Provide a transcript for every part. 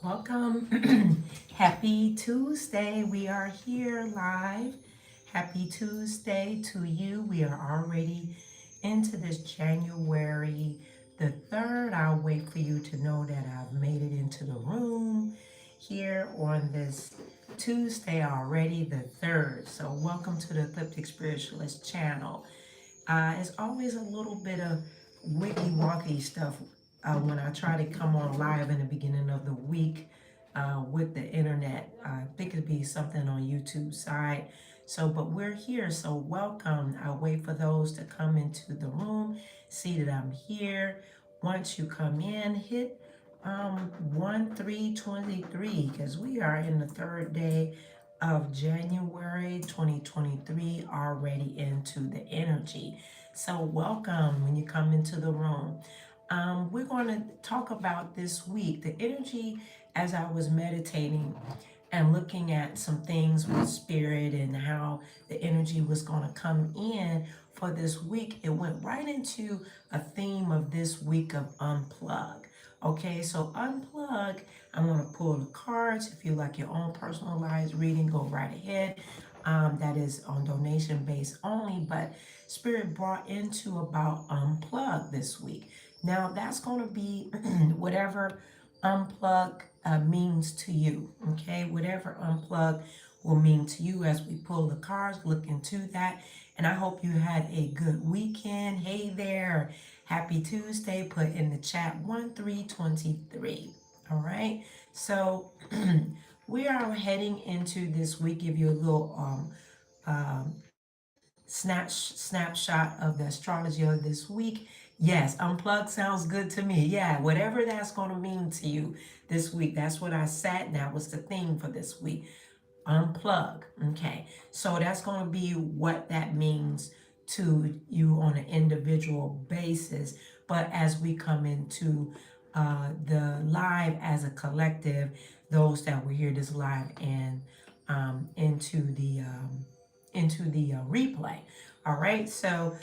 Welcome. Happy Tuesday. We are here live. Happy Tuesday to you. We are already into this January the 3rd. I'll wait for you to know that I've made it into the room here on this Tuesday already, the 3rd. So, welcome to the Ecliptic Spiritualist channel. It's always a little bit of wicky-wacky stuff when I try to come on live in the beginning of the week with the internet. I think it'd be something on YouTube side. So, but we're here, so welcome. I'll wait for those to come into the room, see that I'm here. Once you come in, hit 1-3-23 because we are in the 3rd day of January 2023, already into the energy. So welcome when you come into the room. We're going to talk about this week, the energy as I was meditating and looking at some things with spirit and how the energy was going to come in for this week. It went right into a theme of this week of unplug. Okay, so unplug. I'm going to pull the cards. If you like your own personalized reading, go right ahead. That is on donation base only, but Spirit brought into about unplug this week. Now that's going to be whatever unplug means to you. Okay, whatever unplug will mean to you as we pull the cards, look into that. And I hope you had a good weekend. Hey there, happy Tuesday. Put in the chat 1-3-23. All right, so we are heading into this week. Give you a little snapshot of the astrology of this week. Yes, unplug sounds good to me. Yeah, whatever that's going to mean to you this week. That's what I sat. That was the theme for this week. Unplug. Okay, so that's going to be what that means to you on an individual basis. But as we come into the live as a collective, those that were here this live and into the replay. All right, so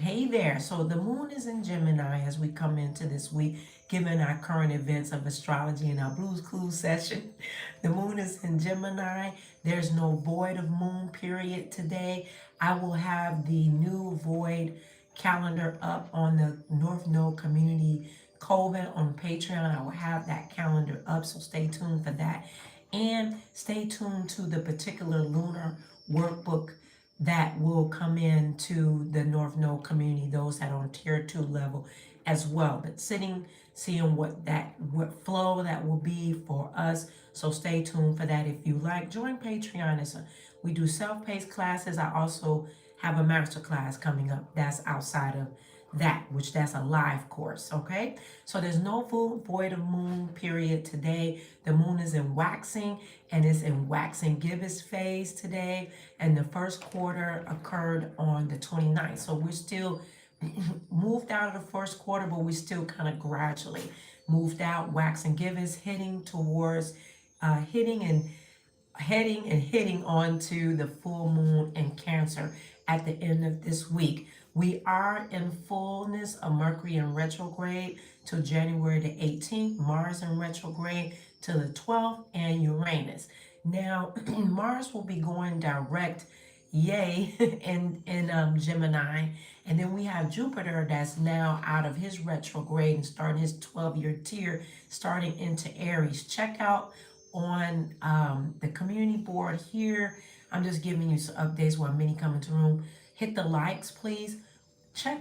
hey there. So the moon is in Gemini as we come into this week, given our current events of astrology and our Blues Clues session. The moon is in Gemini. There's no void of moon period today. I will have the new void calendar up on the North Node Community Coven on Patreon. I will have that calendar up, so stay tuned for that. And stay tuned to the particular lunar workbook that will come into the North Node community, those that are on tier 2 level as well. But seeing what flow that will be for us. So stay tuned for that. If you like, join Patreon. We do self-paced classes. I also have a master class coming up that's outside of that, which that's a live course. Okay, so there's no void of moon period today. The moon is in waxing, and it's in waxing gibbous phase today, and the first quarter occurred on the 29th. So we're still moved out of the first quarter, but we still kind of gradually moved out. Waxing gibbous, hitting towards hitting onto the full moon in Cancer at the end of this week. We are in fullness of Mercury in retrograde till January the 18th, Mars in retrograde till the 12th, and Uranus. Now, Mars will be going direct, yay, in Gemini. And then we have Jupiter that's now out of his retrograde and starting his 12-year tier, starting into Aries. Check out on the community board here. I'm just giving you some updates while many come into the room. Hit the likes, please.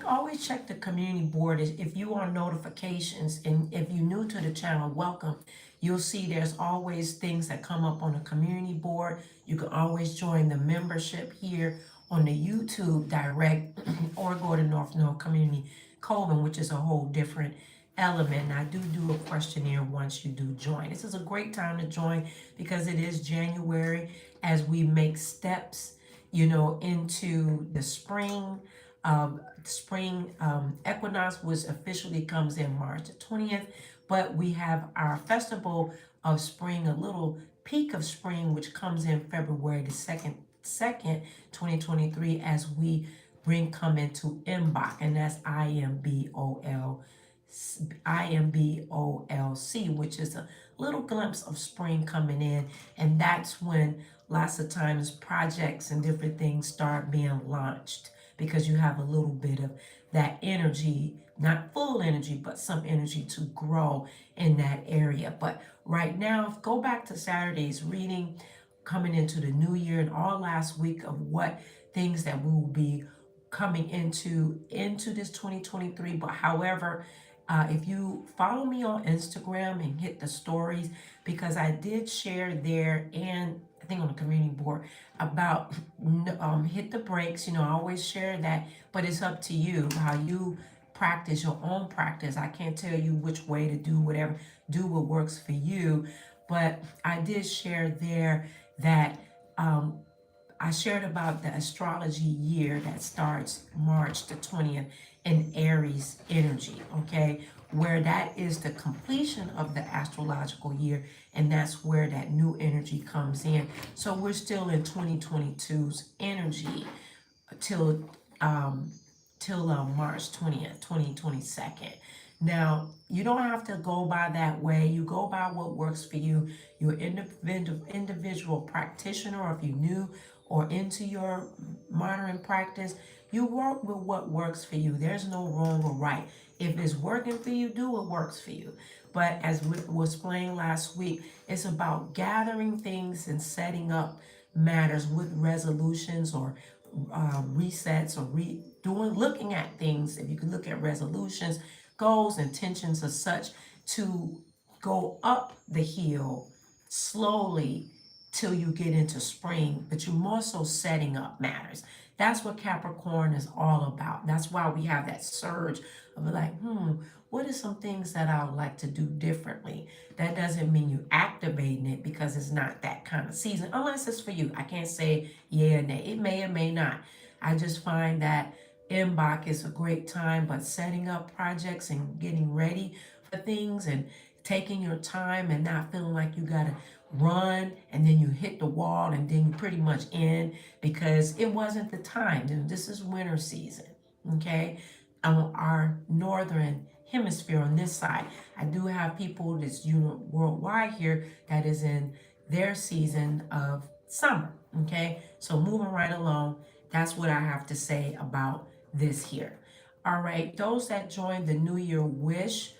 Always check the community board if you are notifications, and if you're new to the channel, welcome. You'll see there's always things that come up on the community board. You can always join the membership here on the YouTube direct or go to North Node Community Coven, which is a whole different element. And I do a questionnaire once you do join. This is a great time to join because it is January as we make steps, into the spring. Equinox, which officially comes in March the 20th, but we have our festival of spring, a little peak of spring, which comes in February the 2nd, 2023, as we come into Imbok, and that's IMBOL IMBOLC, which is a little glimpse of spring coming in. And that's when lots of times projects and different things start being launched, because you have a little bit of that energy, not full energy, but some energy to grow in that area. But right now, go back to Saturday's reading coming into the new year and all last week of what things that we will be coming into this 2023. But however, if you follow me on Instagram and hit the stories, because I did share there, and I think on the community board, about hit the brakes. I always share that, but it's up to you how you practice your own practice. I can't tell you which way to do whatever. Do what works for you. But I did share there that I shared about the astrology year that starts March the 20th in Aries energy, okay? Where that is the completion of the astrological year, and that's where that new energy comes in. So we're still in 2022's energy till March 20th, 2022. Now, you don't have to go by that way. You go by what works for you. You're an individual practitioner, or if you're new or into your modern practice, you work with what works for you. There's no wrong or right. If it's working for you, do what works for you. But as we was playing last week, it's about gathering things and setting up matters with resolutions or resets, or looking at things. If you can look at resolutions, goals, intentions as such, to go up the hill slowly till you get into spring, but you're more so setting up matters. That's what Capricorn is all about. That's why we have that surge of like, what are some things that I would like to do differently? That doesn't mean you activating it, because it's not that kind of season, unless it's for you. I can't say yeah or nay. It may or may not. I just find that Mbach is a great time, but setting up projects and getting ready for things and taking your time and not feeling like you gotta run and then you hit the wall and then you pretty much end because it wasn't the time. This is winter season, okay? On our northern hemisphere on this side, I do have people that's worldwide here that is in their season of summer, okay? So moving right along, that's what I have to say about this here. All right, those that joined the New Year Wish,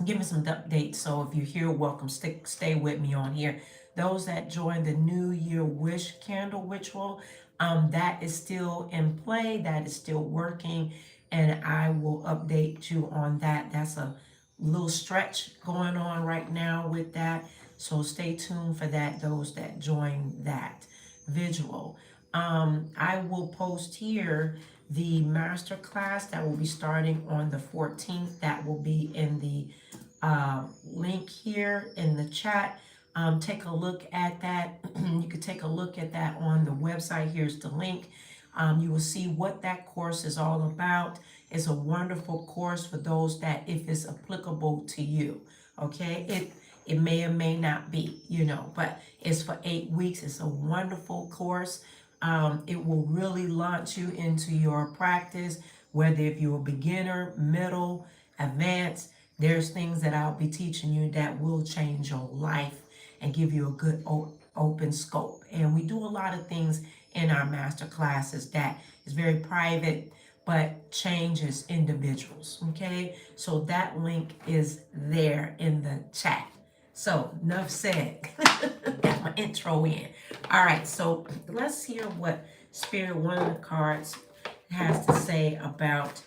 give me some updates. So if you're here, welcome. Stay with me on here. Those that joined the New Year Wish candle ritual, that is still in play. That is still working, and I will update you on that. That's a little stretch going on right now with that. So stay tuned for that. Those that join that visual. I will post here the master class that will be starting on the 14th. That will be in the link here in the chat. Take a look at that. You could take a look at that on the website. Here's the link. You will see what that course is all about. It's a wonderful course for those that, if it's applicable to you, okay? It may or may not be, but it's for 8 weeks. It's a wonderful course. It will really launch you into your practice, whether if you're a beginner, middle, advanced. There's things that I'll be teaching you that will change your life and give you a good open scope. And we do a lot of things in our master classes that is very private, but changes individuals, okay? So that link is there in the chat. So enough said. Got my intro in. All right, so let's hear what Spirit, one of the cards, has to say about,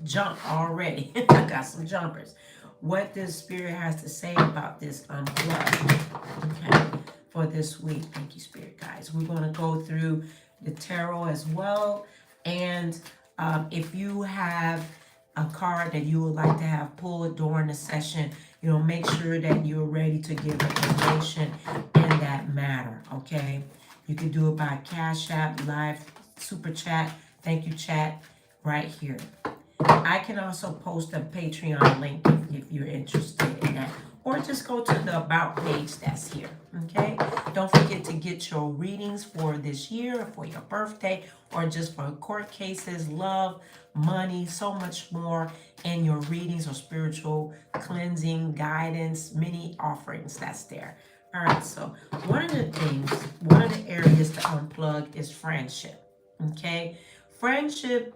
jump already. I got some jumpers. What does Spirit has to say about this Unplug, okay, for this week? Thank you, Spirit guys. We're going to go through the tarot as well. And if you have a card that you would like to have pulled during the session, make sure that you're ready to give information in that matter, okay? You can do it by Cash App, Live, Super Chat, Thank You Chat, right here. I can also post a Patreon link if you're interested in that. or just go to the About page that's here, okay? Don't forget to get your readings for this year, for your birthday, or just for court cases, love, money, so much more in your readings or spiritual cleansing, guidance, many offerings that's there. All right, so one of the things, one of the areas to unplug is friendship, okay? Friendship,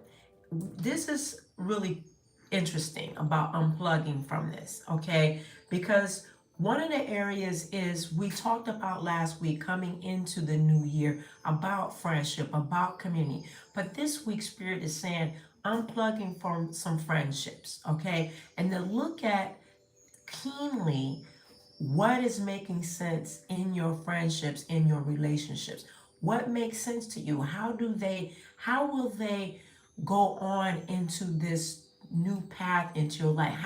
this is really interesting about unplugging from this, okay? Because one of the areas is we talked about last week coming into the new year about friendship, about community. But this week, Spirit is saying unplugging from some friendships, okay? And to look at keenly what is making sense in your friendships, in your relationships. What makes sense to you? How will they go on into this new path into your life?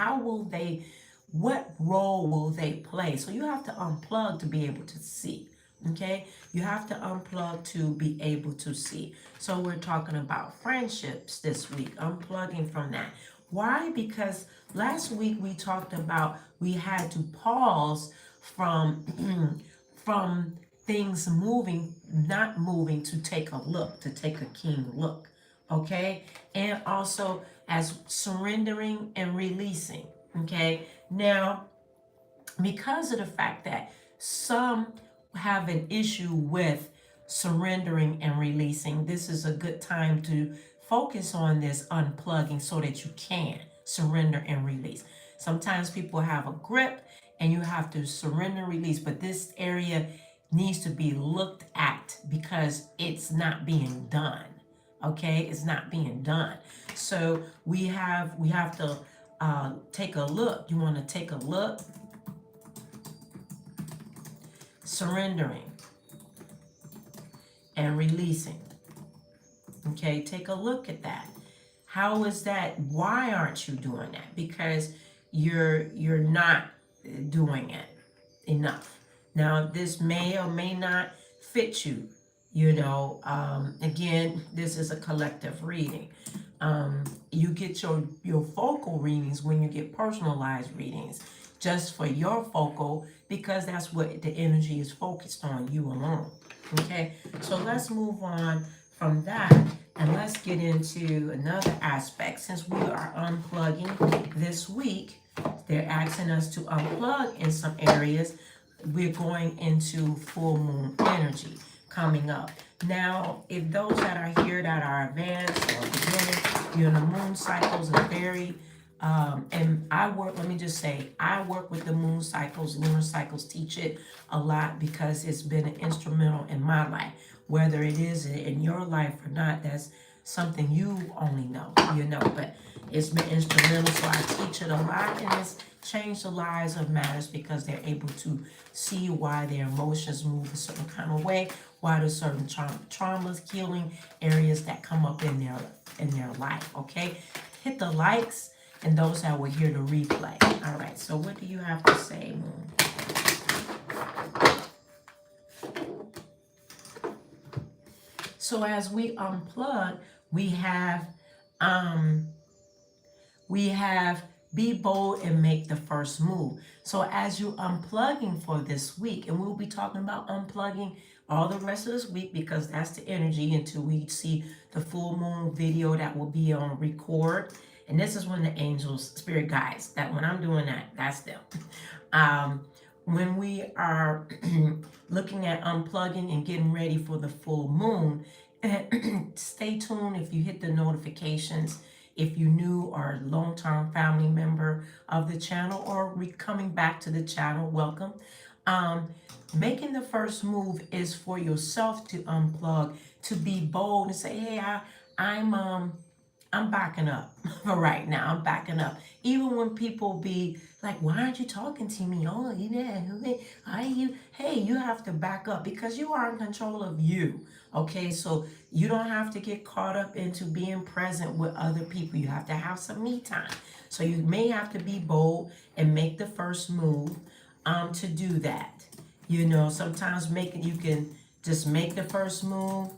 What role will they play? So you have to unplug to be able to see. Okay, you have to unplug to be able to see. So we're talking about friendships this week, unplugging from that. Why? Because last week we talked about we had to pause from from things moving, not moving, to take a look, to take a keen look. Okay, and also as surrendering and releasing. Okay, now because of the fact that some have an issue with surrendering and releasing, this is a good time to focus on this unplugging so that you can surrender and release. Sometimes people have a grip and you have to surrender and release, but this area needs to be looked at because it's not being done. Okay, it's not being done. So we have to take a look. You want to take a look, surrendering and releasing. Okay, take a look at that. How is that? Why aren't you doing that? Because you're not doing it enough. Now this may or may not fit you. Again, this is a collective reading. You get your focal readings when you get personalized readings just for your focal, because that's what the energy is focused on, you alone. Okay, so let's move on from that and let's get into another aspect. Since we are unplugging this week, they're asking us to unplug in some areas. We're going into full moon energy coming up. Now, if those that are here that are advanced or beginning, the moon cycles are very, and let me just say, I work with the moon cycles, lunar cycles, teach it a lot because it's been instrumental in my life. Whether it is in your life or not, that's something you only know, but it's been instrumental, so I teach it a lot, and it's changed the lives of matters because they're able to see why their emotions move a certain kind of way, why there's certain traumas, healing areas that come up in their life. Okay, hit the likes and those that were here to replay. All right, so what do you have to say, Moon? So as we unplug, we have be bold and make the first move. So as you're unplugging for this week, and we'll be talking about unplugging all the rest of this week because that's the energy until we see the full moon video that will be on record. And this is when the angels, spirit guides, that when I'm doing that, that's them. When we are looking at unplugging and getting ready for the full moon, stay tuned if you hit the notifications. If you new or long-term family member of the channel or coming back to the channel, welcome. Making the first move is for yourself to unplug, to be bold and say, hey, I'm backing up for right now. I'm backing up. Even when people be like, why aren't you talking to me? Oh, hey, you have to back up because you are in control of you. Okay, so you don't have to get caught up into being present with other people. You have to have some me time. So you may have to be bold and make the first move to do that. Sometimes you can just make the first move,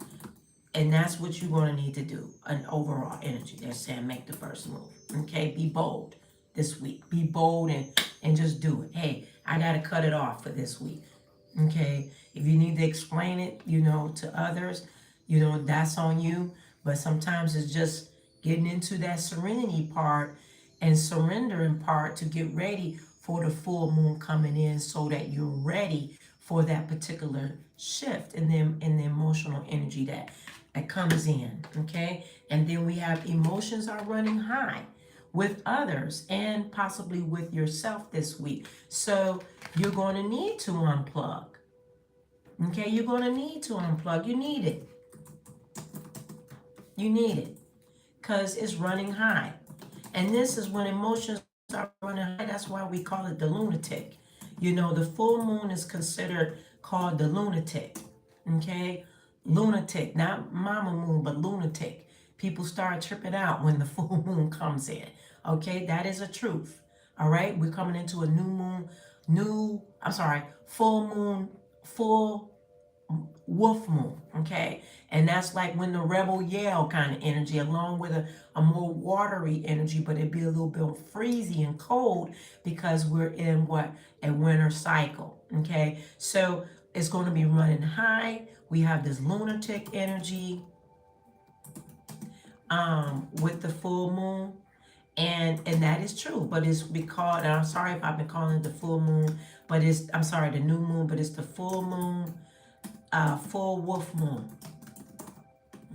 and that's what you're going to need to do. An overall energy. They're saying make the first move. Okay, be bold this week. Be bold and just do it. Hey, I got to cut it off for this week. Okay, if you need to explain it, to others, that's on you. But sometimes it's just getting into that serenity part and surrendering part to get ready for the full moon coming in, so that you're ready for that particular shift in the emotional energy that comes in. Okay, and then we have emotions are running high with others and possibly with yourself this week. So you're going to need to unplug. Okay, you're going to need to unplug. You need it. You need it because it's running high. And this is when emotions are running high. That's why we call it the lunatic. The full moon is considered called the lunatic. Okay, lunatic, not mama moon, but lunatic. People start tripping out when the full moon comes in. Okay, that is a truth. All right, we're coming into a full moon, full wolf moon. Okay, and that's like when the rebel yell kind of energy, along with a more watery energy, but it'd be a little bit freezy and cold because we're in what, a winter cycle. Okay, so it's going to be running high. We have this lunatic energy with the full moon, and that is true, but it's because, and I'm sorry if I've been calling it the full moon, but I'm sorry, the new moon, but it's the full moon, full wolf moon.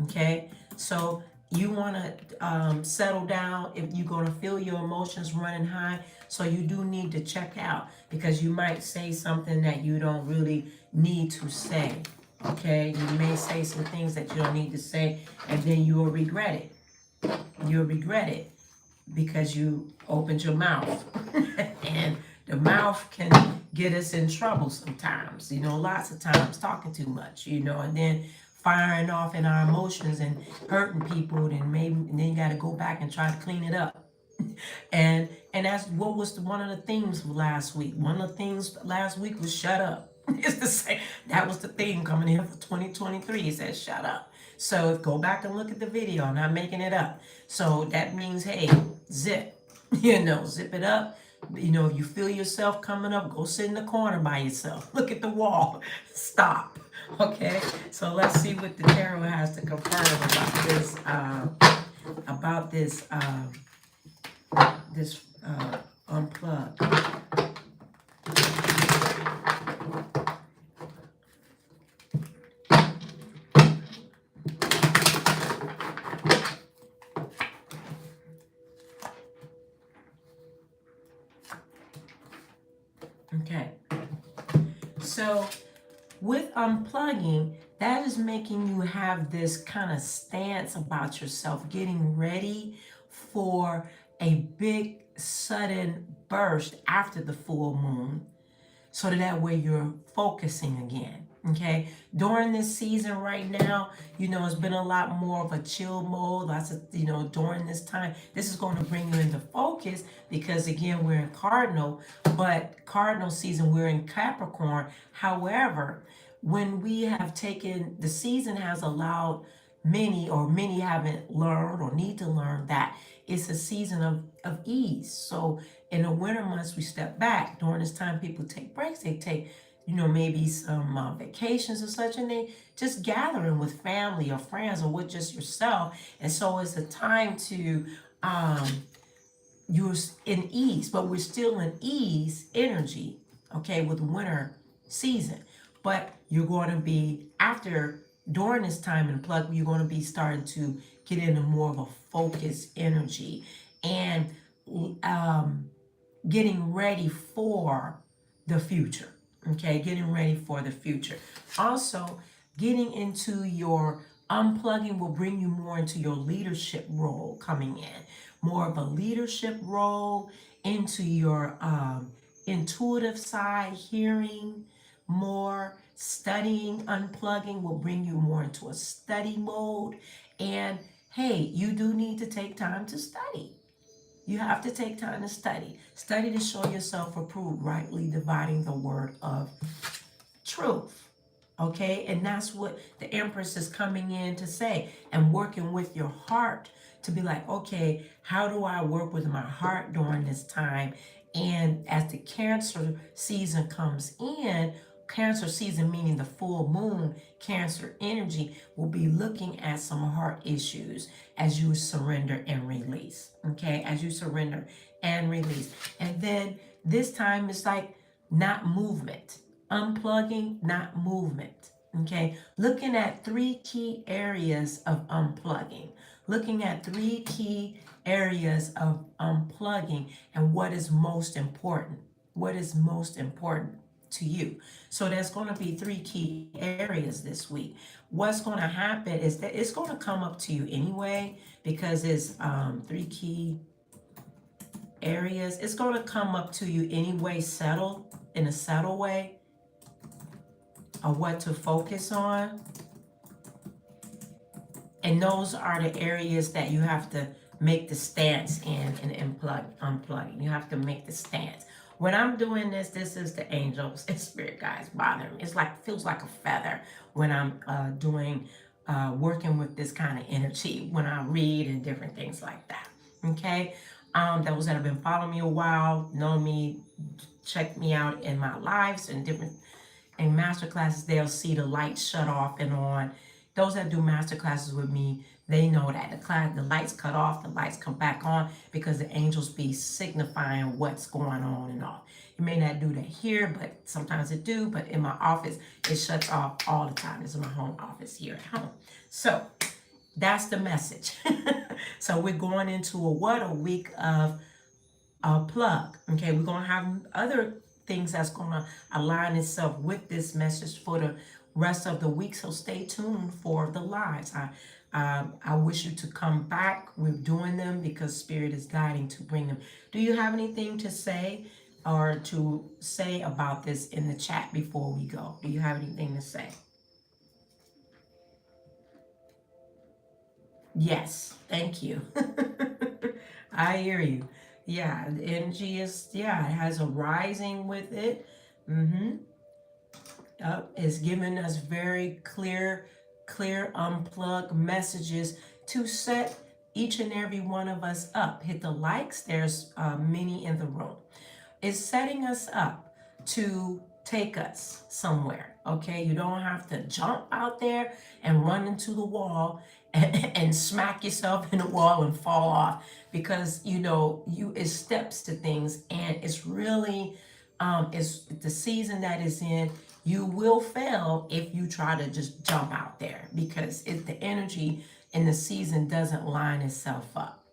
Okay, so you want to settle down if you're going to feel your emotions running high. So you do need to check out, because you might say something that you don't really need to say. Okay, you may say some things that you don't need to say, and then you'll regret it. You'll regret it because you opened your mouth. And the mouth can get us in trouble sometimes, lots of times, talking too much, and then firing off in our emotions and hurting people, and then you got to go back and try to clean it up. And that's what was one of the themes last week. One of the things last week was shut up. It's the same. That was the theme coming in for 2023. It says shut up. So go back and look at the video. I'm not making it up. So that means, hey, zip. Zip it up. If you feel yourself coming up, go sit in the corner by yourself. Look at the wall. Stop. Okay. So let's see what the tarot has to confirm about this unplug. Okay, so with unplugging, that is making you have this kind of stance about yourself, getting ready for a big sudden burst after the full moon, so that way you're focusing again. Okay, during this season right now, it's been a lot more of a chill mode. Lots of, during this time, this is going to bring you into focus, because again, we're in Cardinal, but Cardinal season, we're in Capricorn. However, when we have taken, the season has allowed many haven't learned or need to learn that it's a season of ease. So in the winter months, we step back. During this time, people take breaks. They take, maybe some vacations or such, and they just gathering with family or friends or with just yourself. And so it's a time to, you're in ease, but we're still in ease energy, okay, with winter season. But you're going to be, during this time in plug, you're going to be starting to get into more of a focused energy, and getting ready for the future. Okay, getting ready for the future. Also, getting into your unplugging will bring you more into your leadership role coming in. More of a leadership role, into your intuitive side, hearing more, studying. Unplugging will bring you more into a study mode. And hey, you do need to take time to study. You have to take time to study. Study to show yourself approved, rightly dividing the word of truth. Okay? And that's what the Empress is coming in to say. And working with your heart to be like, okay, how do I work with my heart during this time? And as the Cancer season comes in, Cancer season meaning the full moon, Cancer energy will be looking at some heart issues as you surrender and release. Okay, as you surrender and release. And then this time it's like not movement, unplugging, not movement. Okay, looking at 3 key areas of unplugging, looking at 3 key areas of unplugging and what is most important. What is most important to you? So there's going to be 3 key areas this week. What's going to happen is that it's going to come up to you anyway because it's 3 key areas. It's going to come up to you anyway, settle in a settle way of what to focus on. And those are the areas that you have to make the stance in and unplugging. You have to make the stance. When I'm doing this, this is the angels and spirit guides bothering me. It's like, feels like a feather when I'm working with this kind of energy, when I read and different things like that. Okay. Those that have been following me a while, know me, check me out in my lives and different in master classes, they'll see the lights shut off and on. Those that do master classes with me, they know that the lights cut off, the lights come back on because the angels be signifying what's going on and off. You may not do that here, but sometimes it do. But in my office, it shuts off all the time. This is my home office here at home. So that's the message. So we're going into a week of a plug. Okay, we're gonna have other things that's gonna align itself with this message for the rest of the week. So stay tuned for the lives. I wish you to come back. We're doing them because Spirit is guiding to bring them. Do you have anything to say or to say about this in the chat before we go? Do you have anything to say? Yes, thank you. I hear you. Yeah, the energy is, yeah, it has a rising with it. It's giving us very clear unplug messages to set each and every one of us up. Hit the likes, there's many in the room. It's setting us up to take us somewhere, okay? You don't have to jump out there and run into the wall and smack yourself in the wall and fall off because, you know, it's steps to things and it's really, it's the season that is in. You will fail if you try to just jump out there because the energy in the season doesn't line itself up,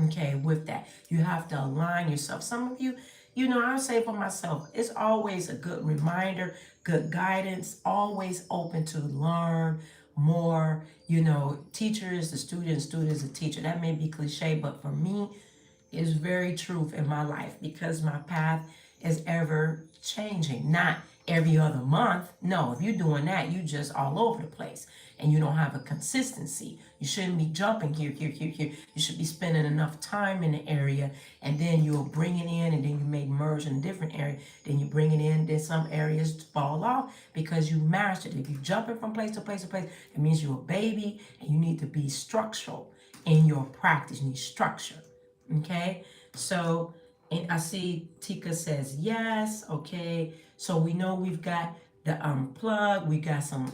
okay, with that. You have to align yourself. Some of you, you know, I'll say for myself, it's always a good reminder, good guidance, always open to learn more. You know, teacher is the student, student is a teacher. That may be cliche, but for me, it's very true in my life because my path is ever changing. Not every other month. No, if you're doing that, you just all over the place and you don't have a consistency. You shouldn't be jumping here. You should be spending enough time in the area and then you'll bring it in and then you may merge in a different area. Then you bring it in, then some areas fall off because you mastered it. If you're jumping from place to place to place, it means you're a baby and you need to be structural in your practice. You need structure. Okay? So, and I see Tika says yes. Okay. So we know we've got the unplug. We got some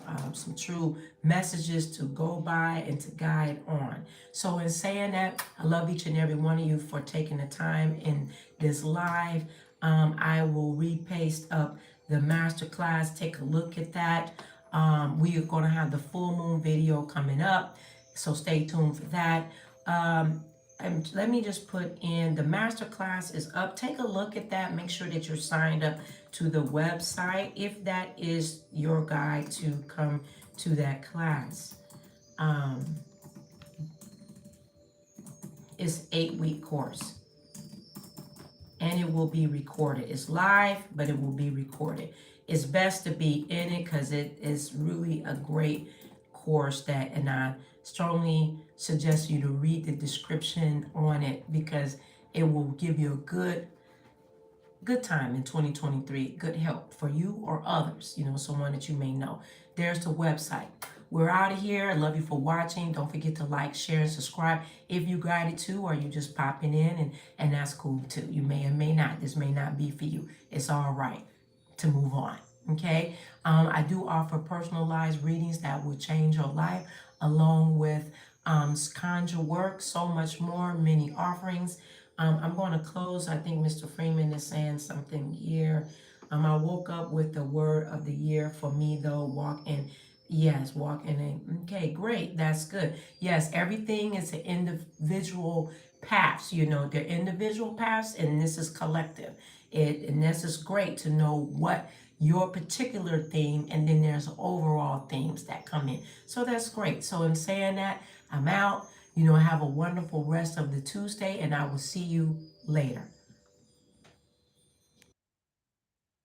true messages to go by and to guide on. So in saying that, I love each and every one of you for taking the time in this live. I will repaste up the masterclass. Take a look at that. We are going to have the full moon video coming up. So stay tuned for that. And let me just put in the masterclass is up. Take a look at that. Make sure that you're signed up to the website if that is your guide to come to that class. It's 8-week course and it will be recorded. It's live, but it will be recorded. It's best to be in it because it is really a great course that, and I strongly suggest you to read the description on it because it will give you a good time in 2023, good help for you or others, you know, someone that you may know. There's the website. we're out of here. I love you for watching. Don't forget to like, share, and subscribe if you guided too, or you just popping in, and that's cool too. You may or may not. This may not be for you. It's all right to move on. Okay. I do offer personalized readings that will change your life, along with conjure work, so much more, many offerings. I'm going to close. I think Mr. Freeman is saying something here. I woke up with the word of the year for me, though. Walk in. Yes, walk in. Okay, great. That's good. Yes, everything is an individual paths. They're individual paths, and this is collective. And this is great to know what your particular theme, and then there's overall themes that come in. So that's great. So in saying that, I'm out. Have a wonderful rest of the Tuesday, and I will see you later.